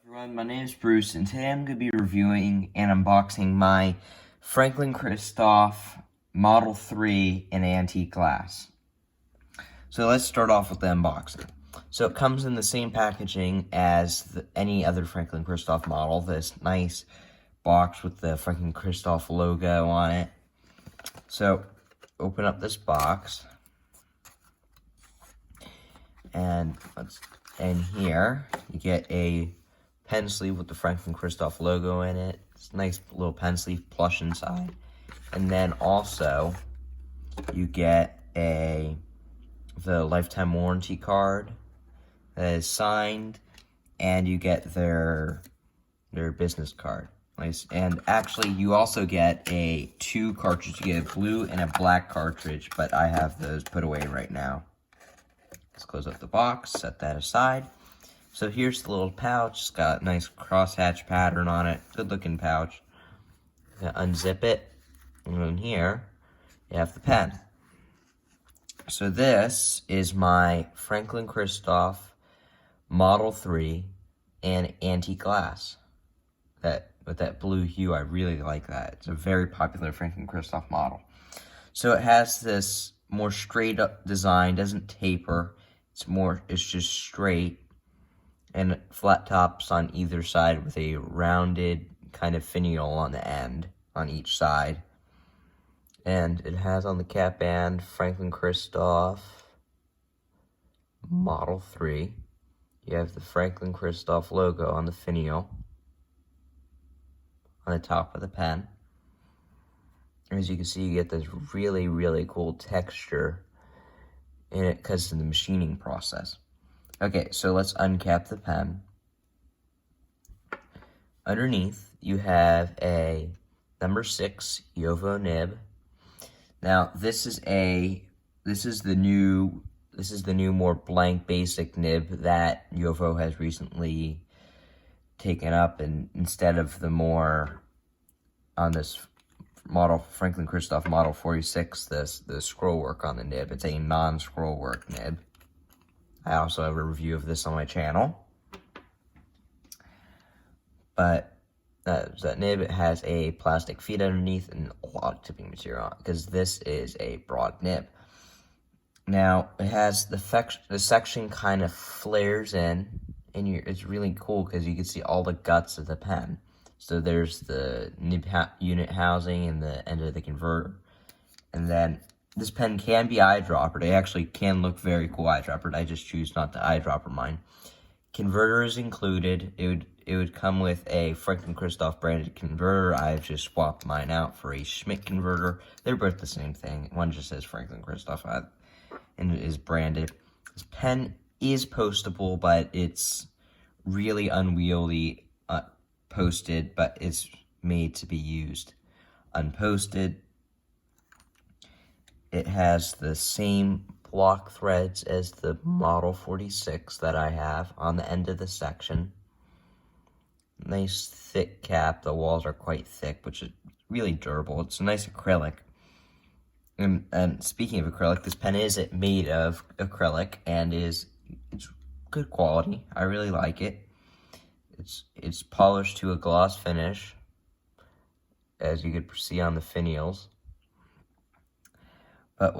Everyone, my name is Bruce, and today I'm going to be reviewing and unboxing my Franklin Christoph Model 3 in antique glass. So let's start off with the unboxing. So it comes in the same packaging as any other Franklin Christoph model, this nice box with the Franklin Christoph logo on it. So open up this box, and here you get a pen sleeve with the Franklin Christoph logo in it. It's a nice little pen sleeve, plush inside. And then also, you get the lifetime warranty card that is signed, and you get their business card. Nice. And actually, you also get two cartridges. You get a blue and a black cartridge, but I have those put away right now. Let's close up the box, set that aside. So here's the little pouch. It's got a nice crosshatch pattern on it. Good looking pouch. Unzip it. And then here, you have the pen. So this is my Franklin Christoph Model 3 in antique glass. With that blue hue, I really like that. It's a very popular Franklin Christoph model. So it has this more straight up design, doesn't taper. It's just straight. And flat tops on either side with a rounded kind of finial on the end on each side. And it has on the cap band Franklin Christoph Model 3. You have the Franklin Christoph logo on the finial on the top of the pen. As you can see, you get this really, really cool texture in it because of the machining process. Okay, so let's uncap the pen. Underneath, you have a number 6 JoWo nib. Now, this is the new more blank basic nib that JoWo has recently taken up, and instead of the more on this model Franklin Christoph Model 46, the scroll work on the nib, it's a non-scroll work nib. I also have a review of this on my channel. But that nib has a plastic feed underneath and a lot of tipping material on it, because this is a broad nib. Now, it has the section kind of flares in, and it's really cool because you can see all the guts of the pen. So there's the nib unit housing and the end of the converter. And then this pen can be eyedroppered. It actually can look very cool eyedroppered. I just choose not to eyedropper mine. Converter is included. It would come with a Franklin Christoph branded converter. I've just swapped mine out for a Schmidt converter. They're both the same thing. One just says Franklin Christoph and it is branded. This pen is postable, but it's really unwieldy posted, but it's made to be used unposted. It has the same block threads as the Model 46 that I have on the end of the section. Nice thick cap. The walls are quite thick, which is really durable. It's a nice acrylic. And speaking of acrylic, this pen is made of acrylic and it's good quality. I really like it. It's polished to a gloss finish, as you could see on the finials. But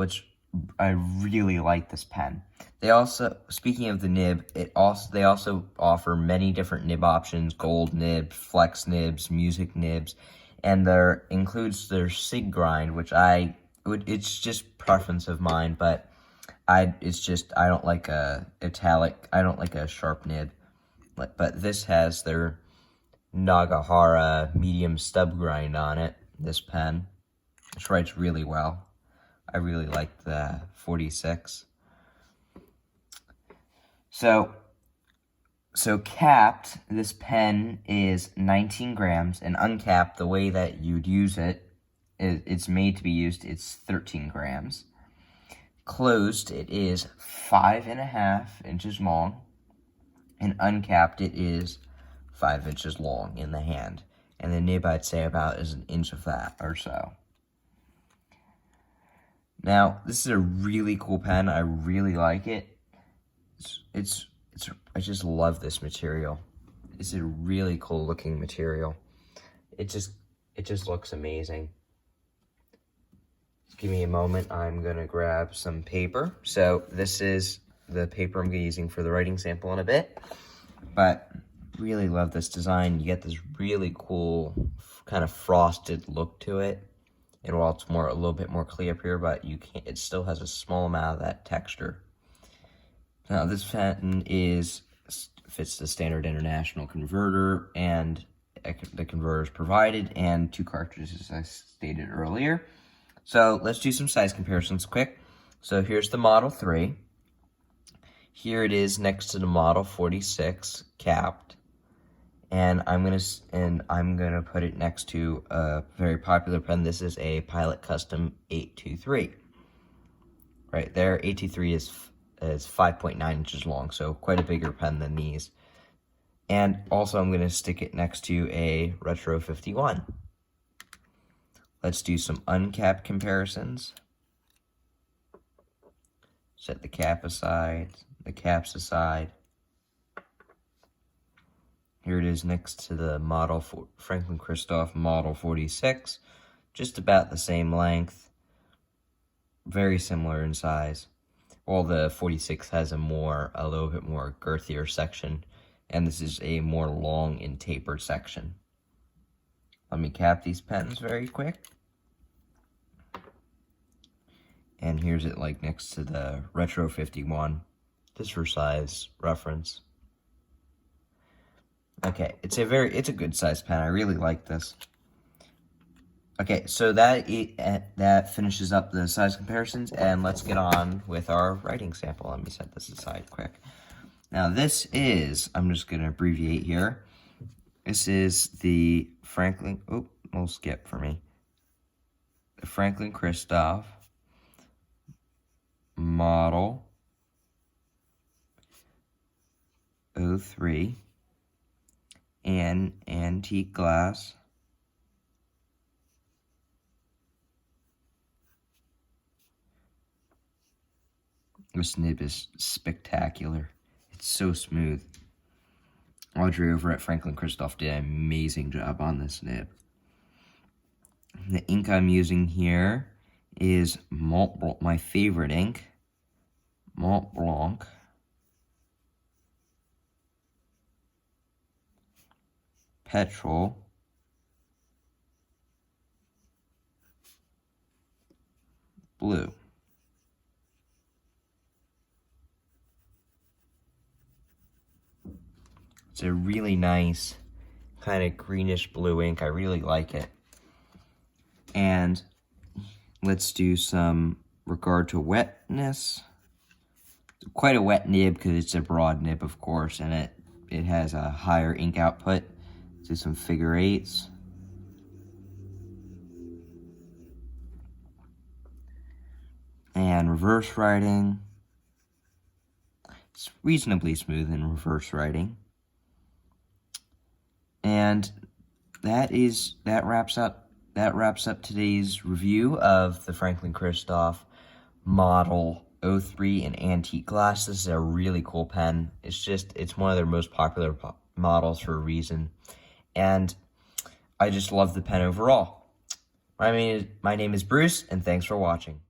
I really like this pen. They also, speaking of the nib, they also offer many different nib options: gold nibs, flex nibs, music nibs, and there includes their SIG grind, which it's just preference of mine, but I don't like a sharp nib. But this has their Nagahara medium stub grind on it, this pen, which writes really well. I really like the 46. So capped, this pen is 19 grams, and uncapped, the way that you'd use it, it's made to be used, it's 13 grams. Closed, it is 5.5 inches long, and uncapped, it is 5 inches long in the hand. And the nib, I'd say about is an inch of that or so. Now, this is a really cool pen. I really like it. I just love this material. It's a really cool looking material. It just looks amazing. Give me a moment, I'm gonna grab some paper. So this is the paper I'm gonna be using for the writing sample in a bit, but really love this design. You get this really cool kind of frosted look to it. And while it's a little bit more clear up here, but it still has a small amount of that texture. Now this pen fits the standard international converter, and the converter is provided, and 2 cartridges as I stated earlier. So let's do some size comparisons quick. So here's the Model 3. Here it is next to the Model 46 capped. And I'm gonna put it next to a very popular pen. This is a Pilot Custom 823. Right there, 823 is 5.9 inches long, so quite a bigger pen than these. And also I'm gonna stick it next to a Retro 51. Let's do some uncapped comparisons. Set the cap aside, the caps aside. Here it is next to the Franklin Christoph Model 46. Just about the same length. Very similar in size. While the 46 has a little bit more girthier section, and this is a more long and tapered section. Let me cap these pens very quick. And here's it like next to the Retro 51, just for size reference. Okay, it's a good size pen. I really like this. Okay, so that finishes up the size comparisons, and let's get on with our writing sample. Let me set this aside quick. Now this is, I'm just gonna abbreviate here. This is the we'll skip for me. The Franklin Christoph Model 03 and antique glass. This nib is spectacular. It's so smooth. Audrey over at Franklin Christoph did an amazing job on this nib. The ink I'm using here is my favorite ink, Mont Blanc. Petrol. Blue. It's a really nice kind of greenish blue ink. I really like it. And let's do some regard to wetness. It's quite a wet nib because it's a broad nib, of course, and it has a higher ink output. Do some figure eights. And reverse writing. It's reasonably smooth in reverse writing. And that wraps up today's review of the Franklin Christoph Model 03 in antique glass. This is a really cool pen. It's one of their most popular models for a reason. And I just love the pen overall. My name is Bruce, and thanks for watching.